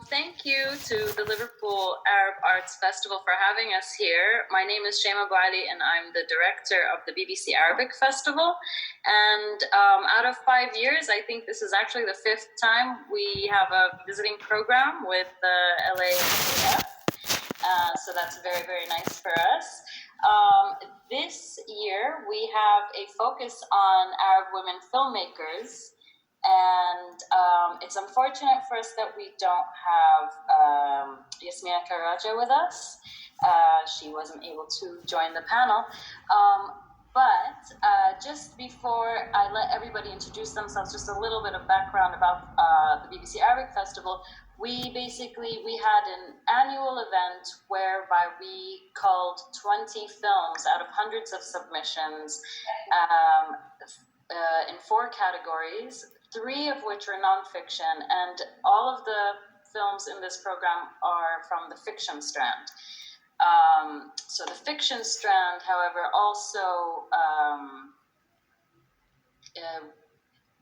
Thank you to the Liverpool Arab Arts Festival for having us here. My name is Sheyla and I'm the director of the BBC Arabic Festival. And out of 5 years, I think this is actually the 5th time we have a visiting program with the LAAF. So that's very, very nice for us. This year, we have a focus on Arab women filmmakers. And it's unfortunate for us that we don't have Yasmina Karaja with us. She wasn't able to join the panel. But just before I let everybody introduce themselves, just a little bit of background about the BBC Arabic Festival. We had an annual event whereby we culled 20 films out of hundreds of submissions in 4 categories, 3 of which are nonfiction, and all of the films in this program are from the fiction strand. So the fiction strand, however, also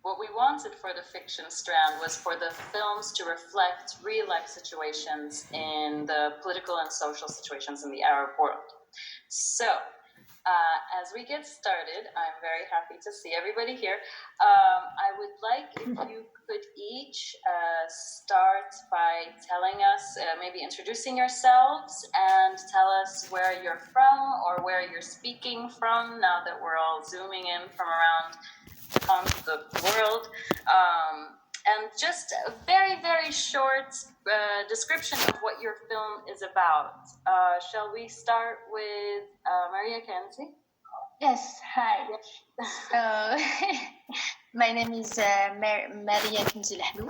what we wanted for the fiction strand was for the films to reflect real-life situations in the political and social situations in the Arab world. So, as we get started, I'm very happy to see everybody here. I would like if you could each start by telling us, maybe introducing yourselves and tell us where you're from or where you're speaking from now that we're all zooming in from around the world. And just a very, very short description of what your film is about. Shall we start with Maria Kenzie? Yes, hi. So, my name is Maria Kenzie Lahlou.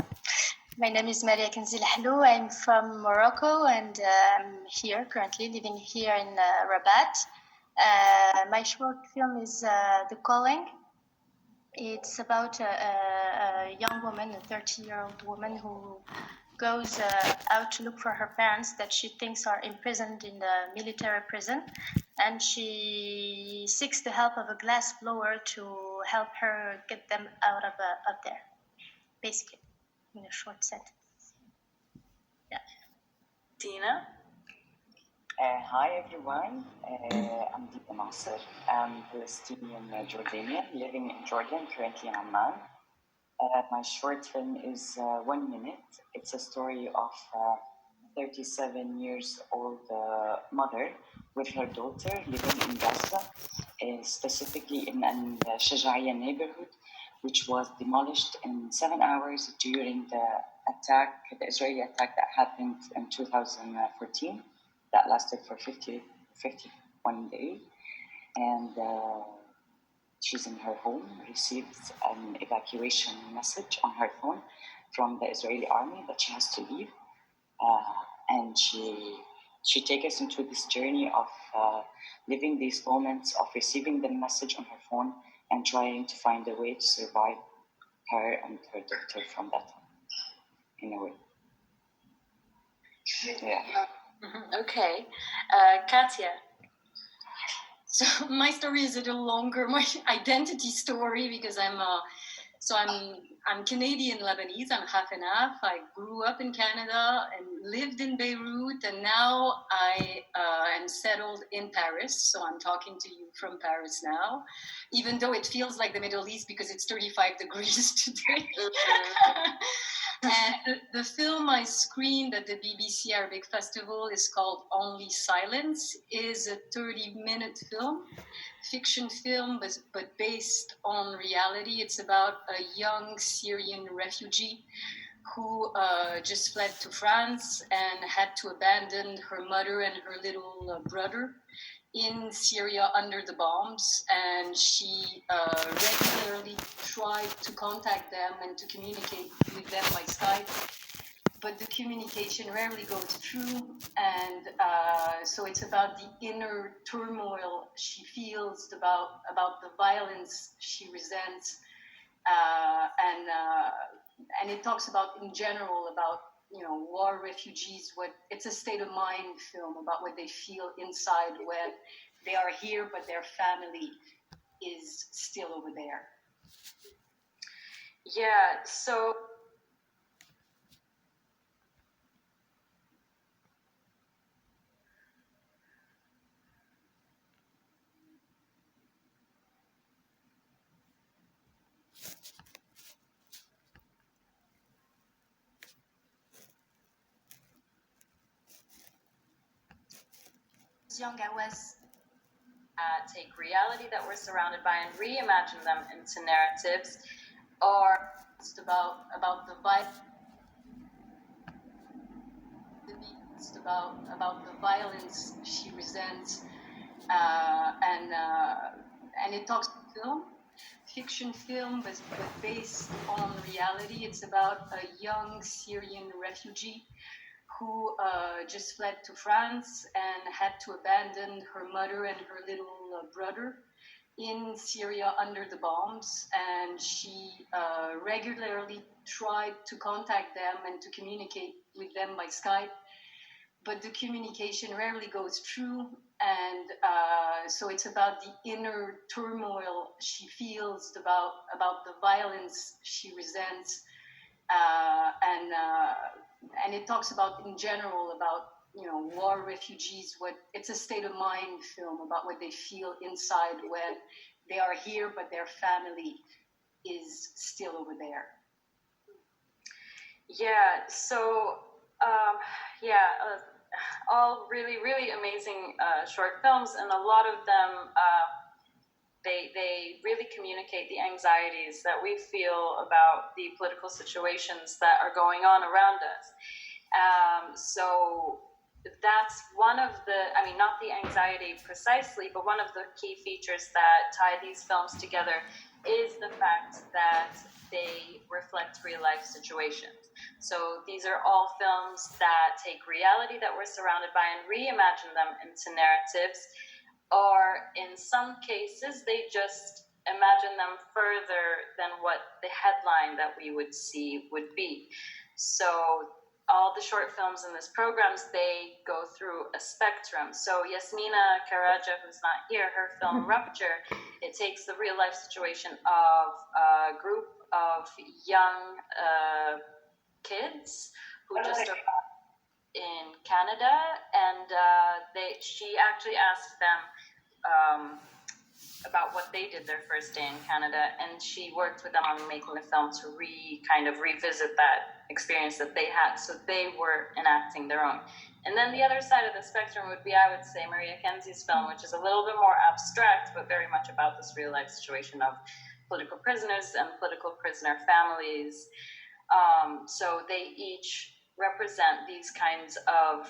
I'm from Morocco and I'm here currently, living here in Rabat. My short film is The Calling. It's about a young woman, a 30-year-old woman who goes out to look for her parents that she thinks are imprisoned in the military prison, and she seeks the help of a glass blower to help her get them out of there, basically, in a short sentence. Yeah. Tina? Hi everyone, I'm Dina Nasser. I'm Palestinian Jordanian, living in Jordan, currently in Amman. My short film is 1 minute. It's a story of a 37 years old mother with her daughter living in Gaza, specifically in Al Shajaiya neighborhood, which was demolished in 7 hours during the Israeli attack that happened in 2014. That lasted for 51 days, and she's in her home, received an evacuation message on her phone from the Israeli army that she has to leave, and she takes us into this journey of living these moments of receiving the message on her phone and trying to find a way to survive her and her daughter from that, in a way. Yeah. Okay. Katia? So my story is a little longer, my identity story, because I'm Canadian Lebanese. I'm half and half. I grew up in Canada and lived in Beirut, and now I am settled in Paris. So I'm talking to you from Paris now, even though it feels like the Middle East because it's 35 degrees today. And the film I screened at the BBC Arabic Festival is called Only Silence. Is a 30-minute film, fiction film, but based on reality. It's about a young Syrian refugee who just fled to France and had to abandon her mother and her little brother in Syria under the bombs, and she regularly tried to contact them and to communicate with them by Skype, but the communication rarely goes through, and so it's about the inner turmoil she feels about the violence she resents, and it talks about, in general, about war refugees. It's a state of mind film about what they feel inside when they are here, but their family is still over there. Yeah. So young, I was take reality that we're surrounded by and reimagine them into narratives, or It's about the violence. It's about the violence she resents, and it talks film, fiction film, but based on reality. It's about a young Syrian refugee who just fled to France and had to abandon her mother and her little brother in Syria under the bombs. And she regularly tried to contact them and to communicate with them by Skype, but the communication rarely goes through. And so it's about the inner turmoil she feels, about the violence she resents, and it talks about, in general, about war refugees. It's a state of mind film about what they feel inside when they are here, but their family is still over there. Yeah, so all really, really amazing short films, and a lot of them they really communicate the anxieties that we feel about the political situations that are going on around us. So that's one of the, I mean, not the anxiety precisely, but one of the key features that tie these films together is the fact that they reflect real life situations. So these are all films that take reality that we're surrounded by and reimagine them into narratives, or in some cases, they just imagine them further than what the headline that we would see would be. So all the short films in this programs, they go through a spectrum. So Yasmina Karaja, who's not here, her film Rupture, it takes the real life situation of a group of young kids who just arrived in Canada, and she actually asked them about what they did their first day in Canada, and she worked with them on making the film to kind of revisit that experience that they had, so they were enacting their own. And then the other side of the spectrum would be, I would say, Maria Kenzie's film, which is a little bit more abstract, but very much about this real life situation of political prisoners and political prisoner families. So they each represent these kinds of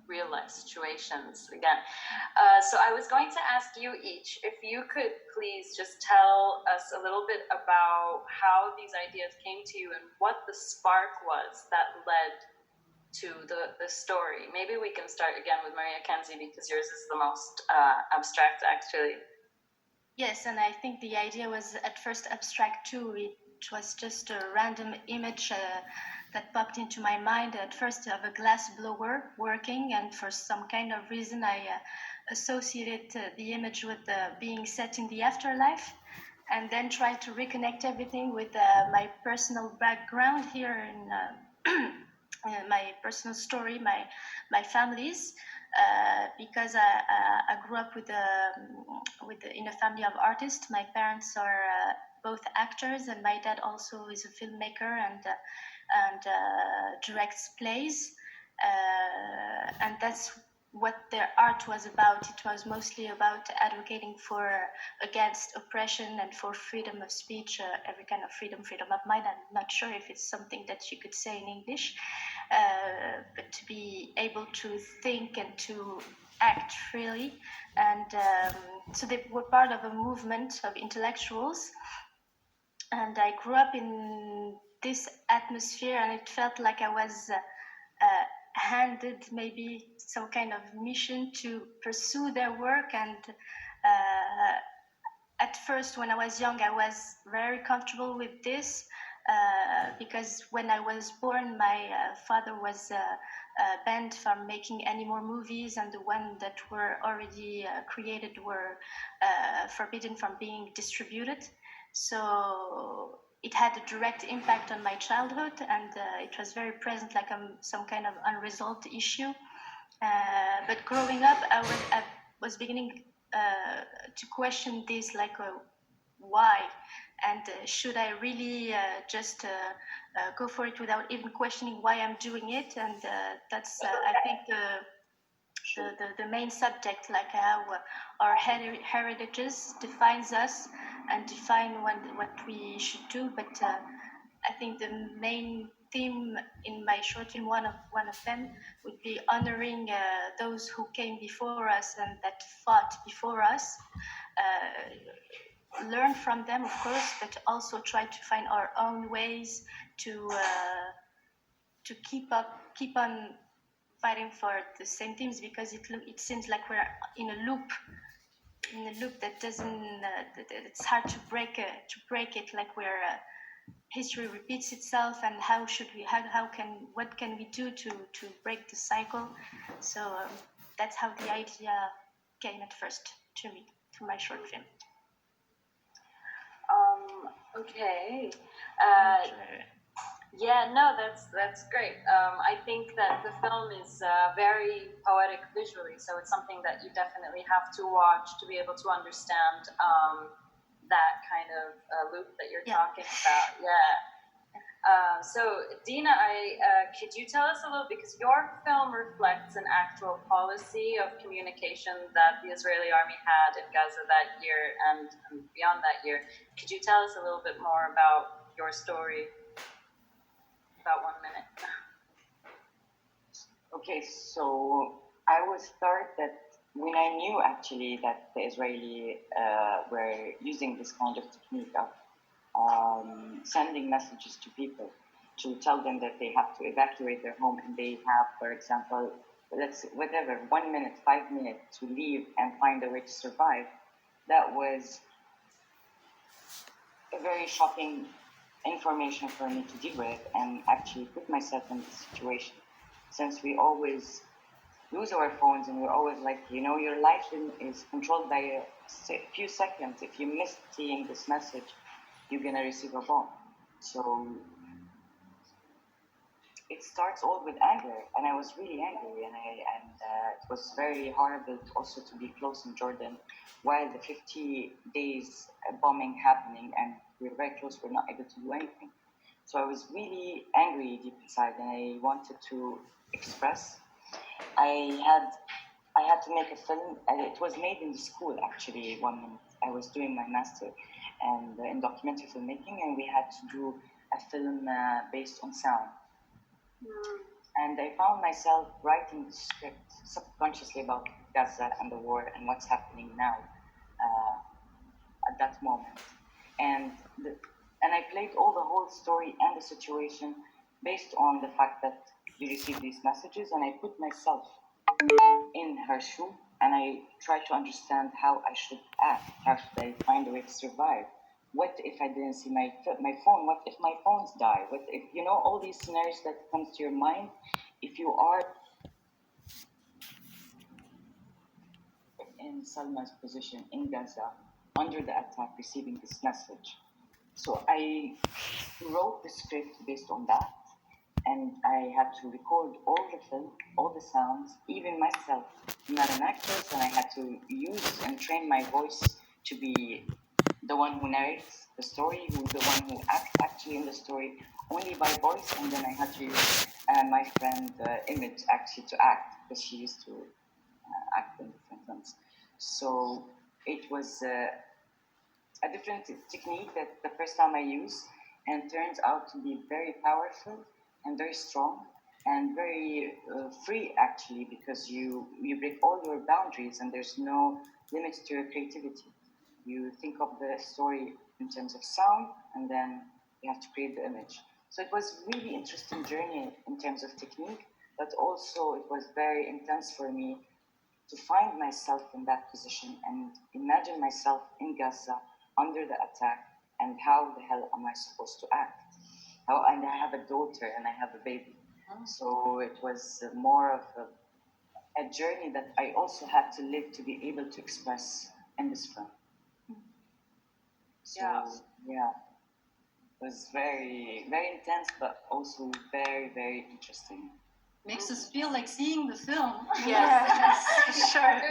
real life situations again. So I was going to ask you each if you could please just tell us a little bit about how these ideas came to you and what the spark was that led to the story. Maybe we can start again with Maria Kenzie, because yours is the most abstract, actually. Yes, and I think the idea was at first abstract too. It was just a random image that popped into my mind at first of a glass blower working, and for some kind of reason I associated the image with being set in the afterlife, and then tried to reconnect everything with my personal background here in my personal story, my family's. Because I grew up in a family of artists. My parents are both actors, and my dad also is a filmmaker and directs plays. And that's what their art was about. It was mostly about advocating against oppression and for freedom of speech, every kind of freedom of mind. I'm not sure if it's something that you could say in English, but to be able to think and to act freely. And so they were part of a movement of intellectuals. And I grew up in this atmosphere, and it felt like I was handed maybe some kind of mission to pursue their work. And at first, when I was young, I was very comfortable with this because when I was born, my father was banned from making any more movies, and the ones that were already created were forbidden from being distributed. So it had a direct impact on my childhood, and it was very present, like some kind of unresolved issue. But growing up, I was beginning to question this, like why, and should I really just go for it without even questioning why I'm doing it? And that's I think the main subject, like how our heritages defines us and define what we should do. But I think the main theme in my short film, one of them, would be honoring those who came before us and that fought before us. Learn from them, of course, but also try to find our own ways to keep on fighting for the same themes, because it seems like we're in a loop that doesn't it's hard to break it, like we're history repeats itself, and what can we do to break the cycle. So that's how the idea came at first to me, to my short film. Okay. Yeah, no, that's great. I think that the film is very poetic visually, so it's something that you definitely have to watch to be able to understand that kind of loop that you're talking about. Yeah. So, Dina, could you tell us a little, because your film reflects an actual policy of communication that the Israeli army had in Gaza that year and beyond that year. Could you tell us a little bit more about your story? About 1 minute. Okay, so I will start that when I knew actually that the Israeli were using this kind of technique of sending messages to people to tell them that they have to evacuate their home, and they have, for example, 1 minute, 5 minutes to leave and find a way to survive. That was a very shocking information for me to deal with, and actually put myself in this situation, since we always lose our phones and we're always like, your life is controlled by a few seconds. If you miss seeing this message, you're gonna receive a bomb. So it starts all with anger, and I was really angry, and it was very horrible also to be close in Jordan while the 50 days bombing happening, and we're very close, we're not able to do anything. So I was really angry deep inside, and I wanted to express. I had to make a film, and it was made in the school actually. 1 minute, I was doing my master and in documentary filmmaking, and we had to do a film based on sound. And I found myself writing the script subconsciously about Gaza and the war and what's happening now at that moment. And I played all the whole story and the situation based on the fact that you receive these messages, and I put myself in her shoe, and I tried to understand how I should act, how should I find a way to survive. What if I didn't see my phone? What if my phones die? What if, all these scenarios that comes to your mind, if you are in Salma's position in Gaza, under the attack, receiving this message. So I wrote the script based on that, and I had to record all the film, all the sounds, even myself. I'm not an actress, and I had to use and train my voice to be the one who narrates the story, who's the one who acts actually in the story, only by voice. And then I had to use my friend Image actually to act, because she used to act in different films. So it was a different technique that the first time I used, and turns out to be very powerful and very strong and very free actually, because you break all your boundaries and there's no limits to your creativity. You think of the story in terms of sound, and then you have to create the image. So it was really interesting journey in terms of technique, but also it was very intense for me to find myself in that position and imagine myself in Gaza under the attack, and how the hell am I supposed to act? And I have a daughter and I have a baby. So it was more of a journey that I also had to live to be able to express in this film. So, yeah, it was very, very intense, but also very, very interesting. Makes us feel like seeing the film. Yes, sure.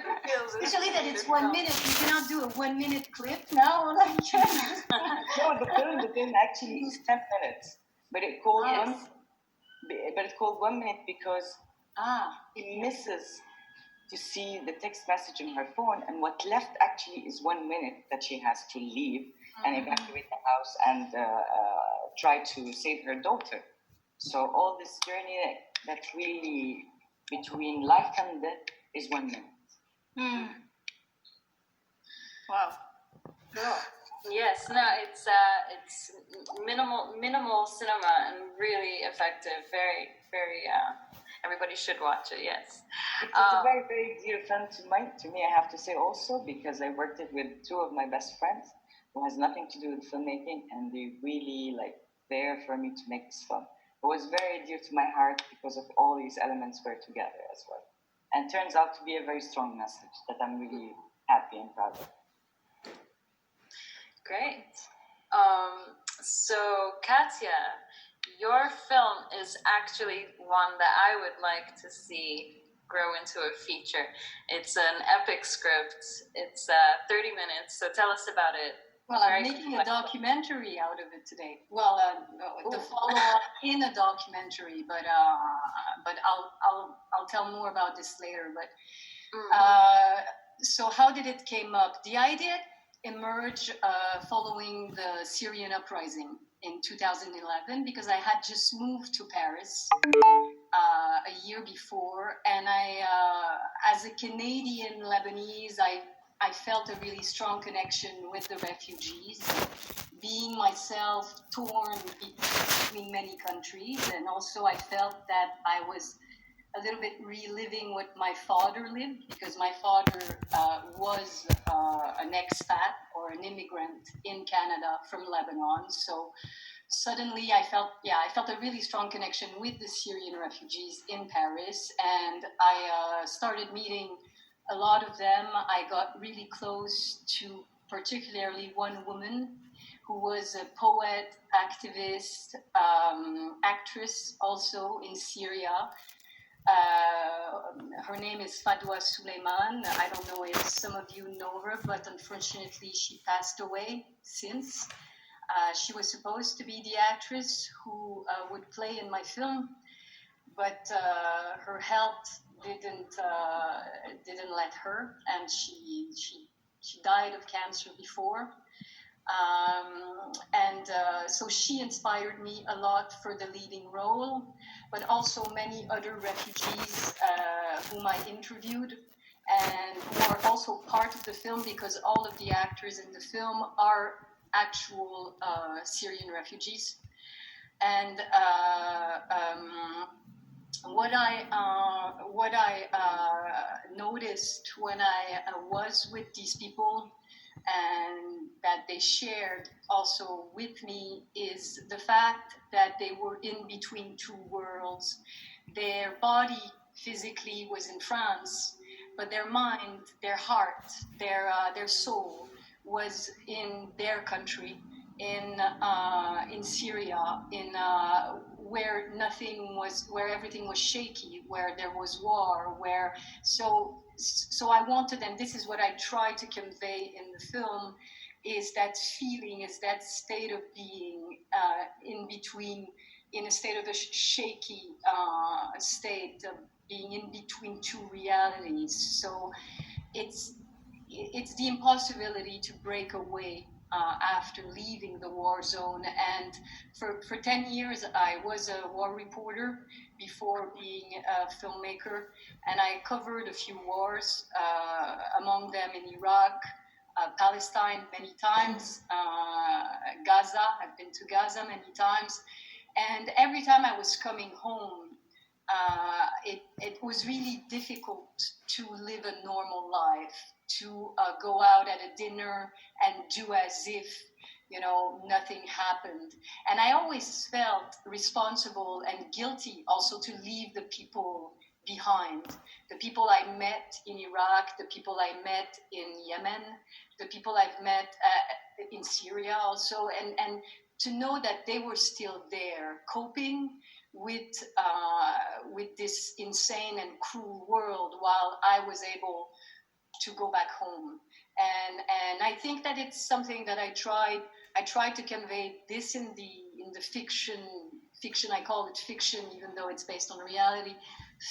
Especially that it's 1 minute. You cannot do a 1 minute clip now. Like No, the film actually is 10 minutes, but it called but it's called 1 minute because he misses to see the text message in her phone, and what left actually is 1 minute that she has to leave and evacuate the house and try to save her daughter. So all this journey that really between life and death is 1 minute. Wow. Cool. Yes, no, it's minimal cinema and really effective. Very, very. Everybody should watch it. Yes. It's a very, very dear friend to me. I have to say also, because I worked it with two of my best friends who has nothing to do with filmmaking, and they really there for me to make this film. It was very dear to my heart because of all these elements were together as well, and turns out to be a very strong message that I'm really happy and proud of. Great. So, Katya, your film is actually one that I would like to see grow into a feature. It's an epic script. It's 30 minutes. So tell us about it. Well, I'm making a documentary out of it today. Well, the follow-up in a documentary, but I'll tell more about this later. But so how did it came up? The idea emerged following the Syrian uprising in 2011, because I had just moved to Paris a year before, and I, as a Canadian Lebanese, I felt a really strong connection with the refugees, being myself torn between many countries, and also I felt that I was a little bit reliving what my father lived, because my father was an expat or an immigrant in Canada from Lebanon. So suddenly I felt a really strong connection with the Syrian refugees in Paris, and I started meeting a lot of them. I got really close to particularly one woman who was a poet, activist, actress also in Syria. Her name is Fadwa Suleiman. I don't know if some of you know her, but unfortunately she passed away since. She was supposed to be the actress who would play in my film, but her health didn't let her, and she died of cancer before. So she inspired me a lot for the leading role, but also many other refugees whom I interviewed and who are also part of the film, because all of the actors in the film are actual Syrian refugees. And what I noticed when I was with these people, and that they shared also with me, is the fact that they were in between two worlds. Their body physically was in France, but their mind, their heart, their soul was in their country, in Syria, where everything was shaky, where there was war, so I wanted, and this is what I try to convey in the film, is that feeling, is that state of being in between, in a state of a shaky state of being in between two realities. So it's the impossibility to break away after leaving the war zone. And for 10 years, I was a war reporter before being a filmmaker, and I covered a few wars, among them in Iraq, Palestine many times, Gaza. I've been to Gaza many times, and every time I was coming home, it was really difficult to live a normal life, to go out at a dinner and do as if nothing happened. And I always felt responsible and guilty also to leave the people behind, the people I met in Iraq, the people I met in Yemen, the people I've met in Syria also, and to know that they were still there, coping with this insane and cruel world, while I was able to go back home. And I think that it's something that I tried to convey this in the fiction. I call it fiction, even though it's based on reality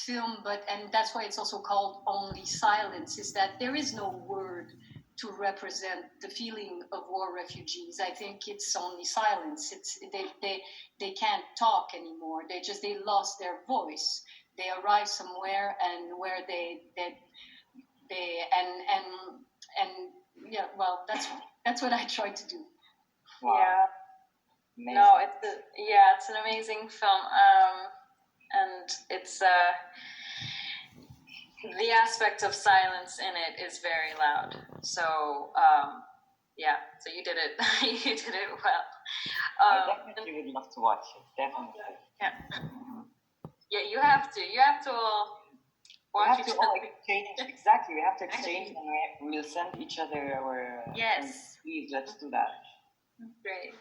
film. And that's why it's also called Only Silence, is that there is no word to represent the feeling of war refugees. I think it's only silence. It's they can't talk anymore. They lost their voice. They arrive somewhere and where they yeah, well, that's what I try to do. Wow. Yeah. Amazing. No, it's an amazing film, and it's the aspect of silence in it is very loud. So yeah, so you did it. You did it well. I definitely would love to watch it. Definitely. Yeah. Yeah, you have to. You have to all watch We have each to all other. exchange. Exactly. We have to exchange, and we'll send each other our. Yes. Please, let's do that. Great.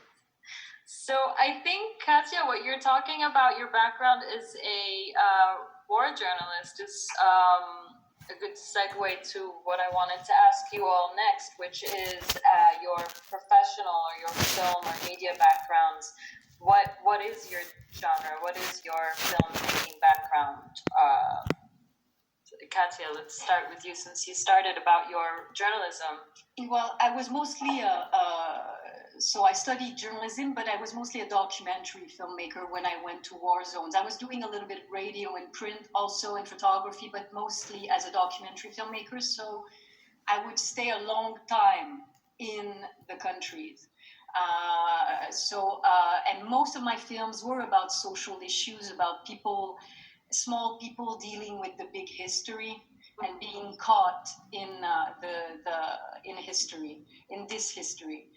So I think, Katya, what you're talking about, your background is a war journalist, is a good segue to what I wanted to ask you all next, which is your professional or your film or media backgrounds. What is your genre? What is your filmmaking background? Katya, let's start with you, since you started about your journalism. Well, I was mostly so I studied journalism, but I was mostly a documentary filmmaker when I went to war zones. I was doing a little bit of radio and print also, and photography, but mostly as a documentary filmmaker. So I would stay a long time in the countries. And most of my films were about social issues, about people, small people dealing with the big history and being caught in in history, in this history.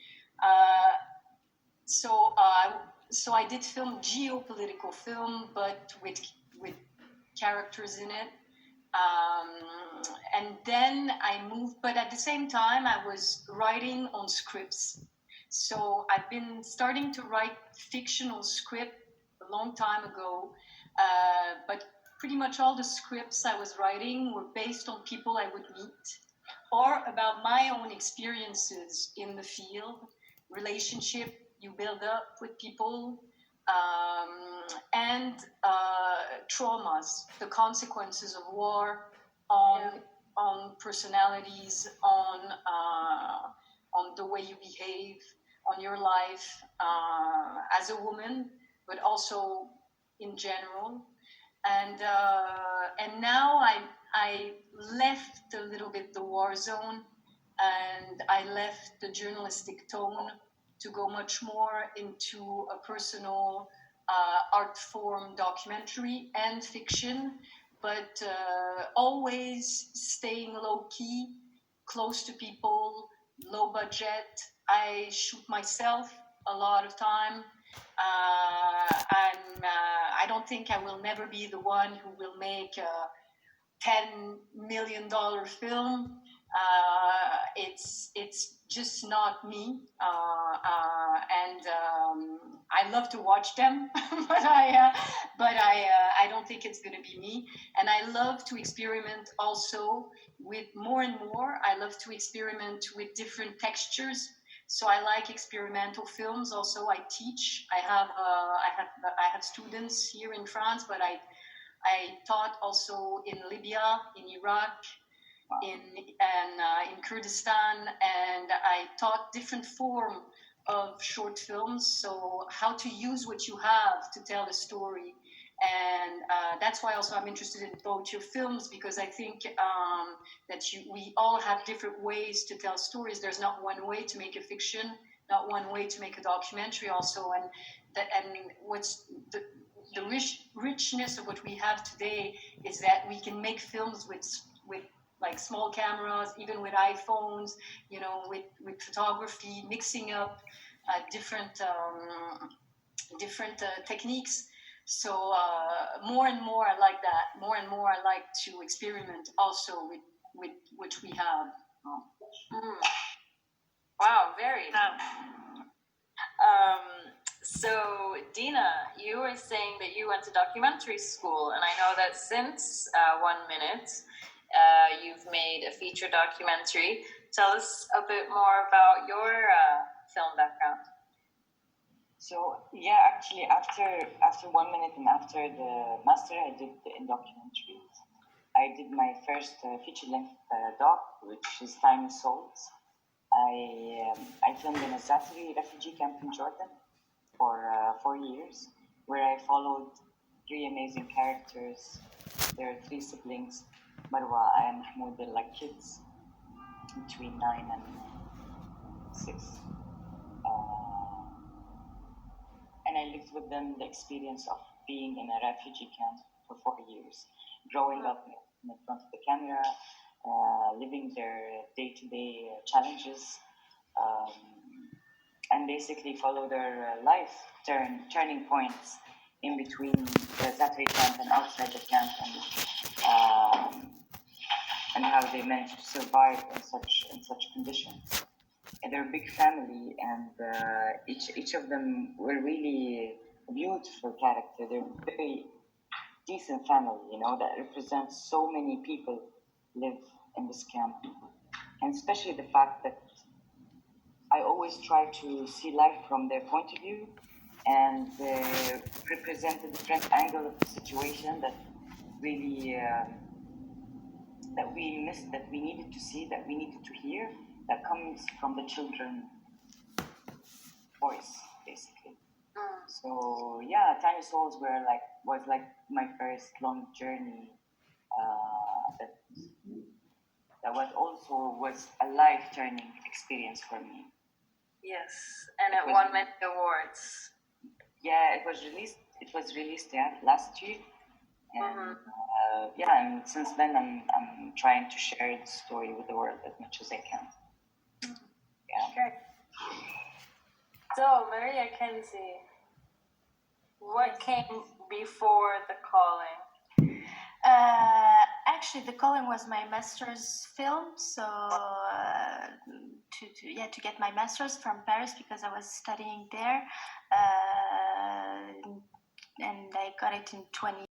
So I did film geopolitical film, but with characters in it. And then I moved, but at the same time, I was writing on scripts. So I've been starting to write fictional script a long time ago, but pretty much all the scripts I was writing were based on people I would meet or about my own experiences in the field, relationship you build up with people, and traumas, the consequences of war on personalities, on the way you behave, on your life as a woman, but also in general. And now I left a little bit the war zone, and I left the journalistic tone to go much more into a personal art form documentary and fiction, but always staying low key, close to people, low budget. I shoot myself a lot of time. I don't think I will never be the one who will make a $10 million film. It's just not me, and I love to watch them, but I don't think it's going to be me. And I love to experiment also with more and more. I love to experiment with different textures. So I like experimental films. Also, I teach. I have students here in France, but I taught also in Libya, in Iraq, in Kurdistan, and I taught different form of short films. So how to use what you have to tell a story, and that's why also I'm interested in both your films, because I think that we all have different ways to tell stories. There's not one way to make a fiction, not one way to make a documentary. Also, and what's the richness of what we have today is that we can make films with like small cameras, even with iPhones, with photography, mixing up different techniques. So more and more I like that. More and more I like to experiment also with what we have. Wow, very. So, Dina, you were saying that you went to documentary school, and I know that since 1 minute, you've made a feature documentary. Tell us a bit more about your film background. So Yeah, actually, after 1 minute and after the master, I did in documentaries. I did my first feature-length doc, which is Tiny Souls. I filmed in a Zaatari refugee camp in Jordan for 4 years, where I followed three amazing characters. There are three siblings, Marwa and Mahmoud. They're like kids between 9 and 6. And I lived with them the experience of being in a refugee camp for 4 years, growing up in front of the camera, living their day-to-day challenges, and basically follow their life turning points in between the Zaatari camp and outside the camp, and how they managed to survive in such conditions. And they're a big family, and each of them were really a beautiful character. They're very decent family, that represents so many people live in this camp, and especially the fact that I always try to see life from their point of view, and represent a different angle of the situation that really that we missed, that we needed to see, that we needed to hear, that comes from the children voice, basically. So yeah, Tiny Souls was like my first long journey. That was a life-turning experience for me. Yes, and it won many awards. Yeah, it was released last year, and and since then I'm trying to share the story with the world as much as I can. Yeah. Great. So, Maria Kenzie, what came before The Calling? Actually, The Calling was my master's film, so to get my master's from Paris, because I was studying there, and I got it in 20